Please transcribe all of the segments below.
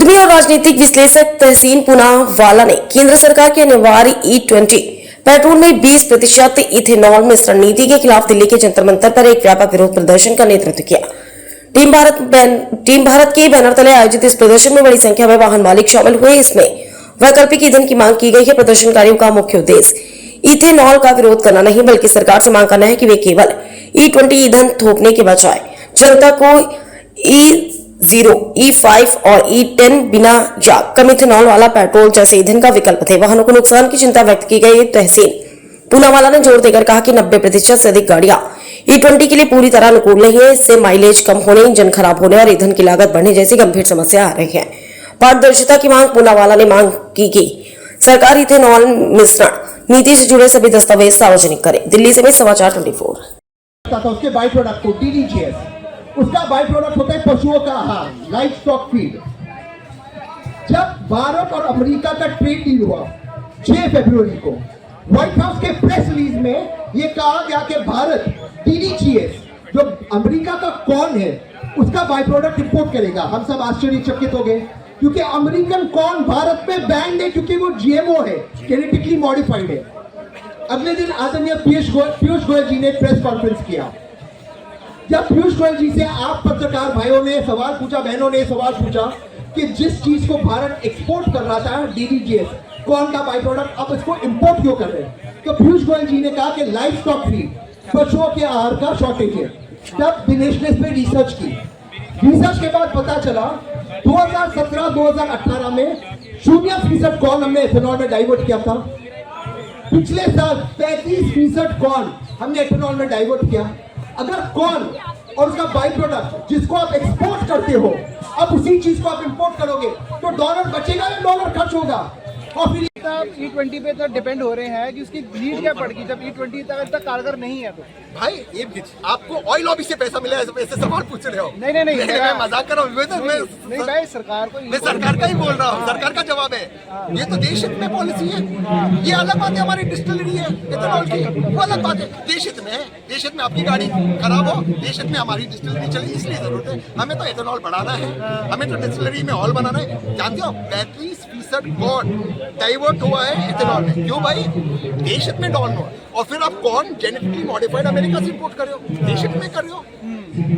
उद्यमी और राजनीतिक विश्लेषक तहसीन पूनावाला ने केंद्र सरकार के अनिवार्य E20 पेट्रोल में 20% इथेनॉल मिश्रण नीति के खिलाफ दिल्ली के जंतर मंतर पर एक व्यापक विरोध प्रदर्शन का नेतृत्व किया। टीम भारत के बैनर तले आयोजित इस प्रदर्शन में बड़ी संख्या में वाहन मालिक शामिल हुए। इसमें वैकल्पिक ईंधन की मांग की गई है। प्रदर्शनकारियों का मुख्य उद्देश्य इथेनॉल का विरोध करना नहीं, बल्कि सरकार से मांग करना है कि वे केवल E20 ईंधन थोपने के बजाय जनता को E0, E5 और E10 बिना या कम इथेनॉल वाला पेट्रोल जैसे ईंधन का विकल्प थे। वाहनों को नुकसान की चिंता व्यक्त की गई। तहसीन पूनावाला ने जोर देकर कहा कि 90% से अधिक गाड़ियां E20 के लिए पूरी तरह अनुकूल नहीं है। इससे माइलेज कम होने, इंजन खराब होने और ईंधन की लागत बढ़ने जैसी गंभीर समस्या आ रही है। पारदर्शिता की मांग पूनावाला ने मांग की कि सरकार इथेनॉल मिश्रण नीति से जुड़े सभी दस्तावेज सार्वजनिक करे। दिल्ली से समाचार 24। उसके बाई प्रोडक्ट को DDGS, उसका बाई प्रोडक्ट होता है पशुओं का आहार, लाइव स्टॉक फीड। जब भारत और अमेरिका का ट्रेड डील हुआ 6 फरवरी को, व्हाइट हाउस के प्रेस रिलीज में यह कहा गया कि भारत DDGS जो अमेरिका का कॉर्न है उसका बाई प्रोडक्ट इंपोर्ट करेगा। हम सब आश्चर्यचकित हो गए क्योंकि अमेरिकन कॉर्न भारत में बैंड है क्योंकि वो GMO है, जेनेटिकली मॉडिफाइड है। अगले दिन आदरणीय पीयूष गोयल जी ने प्रेस कॉन्फ्रेंस किया। जब पीयूष गोयल जी से आप पत्रकार भाइयों ने सवाल पूछा, बहनों ने सवाल पूछा कि जिस चीज को भारत एक्सपोर्ट कर रहा था DDGS कौन का बाई प्रोडक्ट, अब इसको इंपोर्ट क्यों कर रहे हैं, तो पीयूष गोयल जी ने कहा कि लाइव स्टॉक फीड, पशुओं के आहार का शॉर्टेज है। तब दिनेश ने इस पे रिसर्च की। रिसर्च के बाद पता चला 2017-2018 में 0% कॉर्न हमने एथेनॉल में डाइवर्ट किया था। पिछले साल 35% कॉर्न हमने एथेनॉल में डाइवर्ट किया। अगर कॉर्न और उसका बाई प्रोडक्ट जिसको आप एक्सपोर्ट करते हो, अब उसी चीज को आप इंपोर्ट करोगे तो डॉलर बचेगा या डॉलर खर्च होगा। और फिर आप E20 पे इतना डिपेंड हो रहे हैं कि उसकी नीड क्या पड़ेगी जब E20 तक कारगर नहीं है। तो भाई ये आपको ऑयल लॉबी से पैसा मिला है, ऐसे सवाल पूछ रहे हो? नहीं मैं मजाक कर रहा हूँ। नहीं भाई, सरकार को मैं सरकार का ही बोल रहा हूँ, सरकार का जवाब है। ये तो देश हित में पॉलिसी है। ये अलग बात है, हमारी डिस्टिलरी है इथेनॉल की, वो अलग बात है। देश हित में है, देश हित में आपकी गाड़ी खराब हो, देश हित में हमारी डिस्टिलरी चले, इसलिए जरूरत है। हमें तो इथेनॉल बढ़ाना है, हमें तो डिस्टिलरी में ऑयल बनाना है। जानते हो 35% कॉर्न डाइवर्ट हुआ है इथेनॉल में। क्यों भाई? देश हित में डाउन हुआ। और फिर आप कॉर्न जेनेटिकली मॉडिफाइड अमेरिका से इंपोर्ट कर रहे हो, देश हित में कर रहे हो।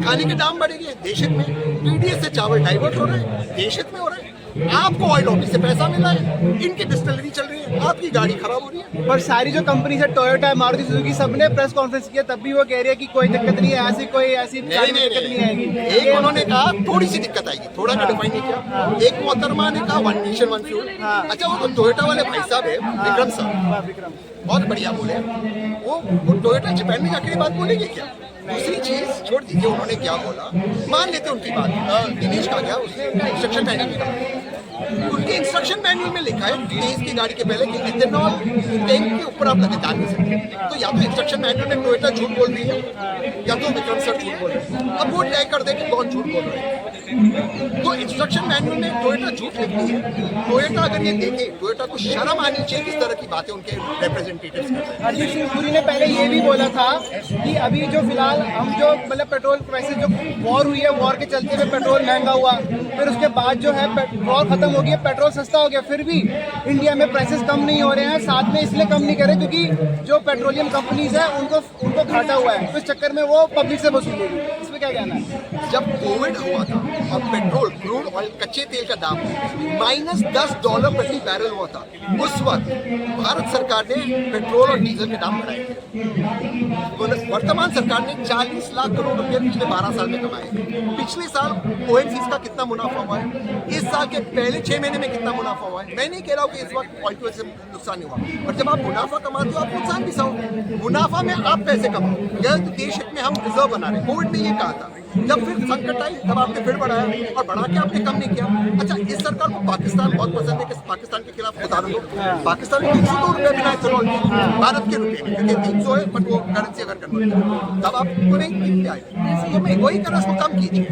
खाने के दाम बढ़ेंगे, देश हित में। TDS से चावल डाइवर्ट हो रहे हैं, देश हित में हो रहे हैं। आपको ऑयल लॉबी से पैसा मिला है, इनकी डिस्टिलरी चल रही है, आपकी गाड़ी खराब हो रही है। पर सारी जो कंपनी है, टोयोटा, मारुति सुजुकी, सबने प्रेस कॉन्फ्रेंस किया, तब भी वो कह रही है कि कोई दिक्कत नहीं है, ऐसी दिक्कत नहीं आएगी। एक उन्होंने कहा थोड़ी सी दिक्कत आएगी, थोड़ा का डिफाइन नहीं किया। एक मोहतरमा ने कहा 1 नेशन 1 फ्यूल। अच्छा, वो तो टोयोटा वाले भाई साहब है, विक्रम साहब, बहुत बढ़िया बोले। वो टोयोटा जापान में जाकर बात बोलेंगे क्या? दूसरी चीज छोड़ दीजिए उन्होंने क्या बोला, मान लेते उनकी बात। दिनेश का क्या, उसने इंस्ट्रक्शन मैनुअल निकाला। उनके इंस्ट्रक्शन मैनुअल में लिखा है तेज की गाड़ी के पहले कि इथेनॉल टैंक के ऊपर आप लगे डाल नहीं सकते। तो या तो इंस्ट्रक्शन मैनुअल में टोयोटा झूठ बोल रही है या तो विक्रम सर झूठ बोल रहे हैं। अब वो तय कर दे कि कौन झूठ बोल रहे हैं। तो इंस्ट्रक्शन मैनुअल में टोयोटा झूठ लिखती है। टोयोटा अगर ये देखे, टोयोटा को शर्म आनी चाहिए किस तरह की बातें उनके रिप्रेजेंटेटिव्स करते हैं। हरदीप सिंह पुरी ने पहले ये भी बोला था कि अभी जो फिलहाल हम जो मतलब पेट्रोल प्राइसेस जो वॉर हुई है, वॉर के चलते हुए पेट्रोल महंगा हुआ, फिर उसके बाद जो है वॉर खत्म हो गया, पेट्रोल सस्ता हो गया, फिर भी इंडिया में प्राइसेस कम नहीं हो रहे हैं। साथ में इसलिए कम नहीं कर रहे क्योंकि जो पेट्रोलियम कंपनीज है उनको घाटा हुआ है, तो इस चक्कर में वो पब्लिक से वसूलेगी। इसमें क्या कहना है? जब कोविड हुआ था और पेट्रोल, क्रूड ऑयल, कच्चे तेल का दाम -$10 प्रति बैरल हुआ था, उस वक्त भारत सरकार ने पेट्रोल और डीजल के दाम बढ़ाए थे। वर्तमान सरकार ने 40 लाख करोड़ रुपए पिछले 12 साल में कमाए। पिछले साल ONGC का कितना मुनाफा हुआ है, इस साल के पहले 6 महीने में कितना मुनाफा हुआ है। मैं नहीं कह रहा हूँ कि इस वक्त ऑयल की वजह से नुकसान नहीं हुआ, और जब आप मुनाफा कमाते हो आप नुकसान भी सहो। मुनाफा में आप पैसे कमाओ। यह देश हित में हम रिजर्व बना रहे हैं। कोविड में ये कहा था, जब फिर संकट आई तब आपने फिर बढ़ाया, और बढ़ा के आपने कम नहीं किया। अच्छा, इस सरकार को पाकिस्तान बहुत पसंद है कि पाकिस्तान के खिलाफ उदाहरण दो। पाकिस्तान में 302 रुपए बिना इथेनॉल के, भारत के रुपए में, क्योंकि 300 है बट वो करेंसी अगर कन्वर्ट करें तब आपको नहीं आएगी। तो मैं वही कर रहा, उसको कम कीजिए।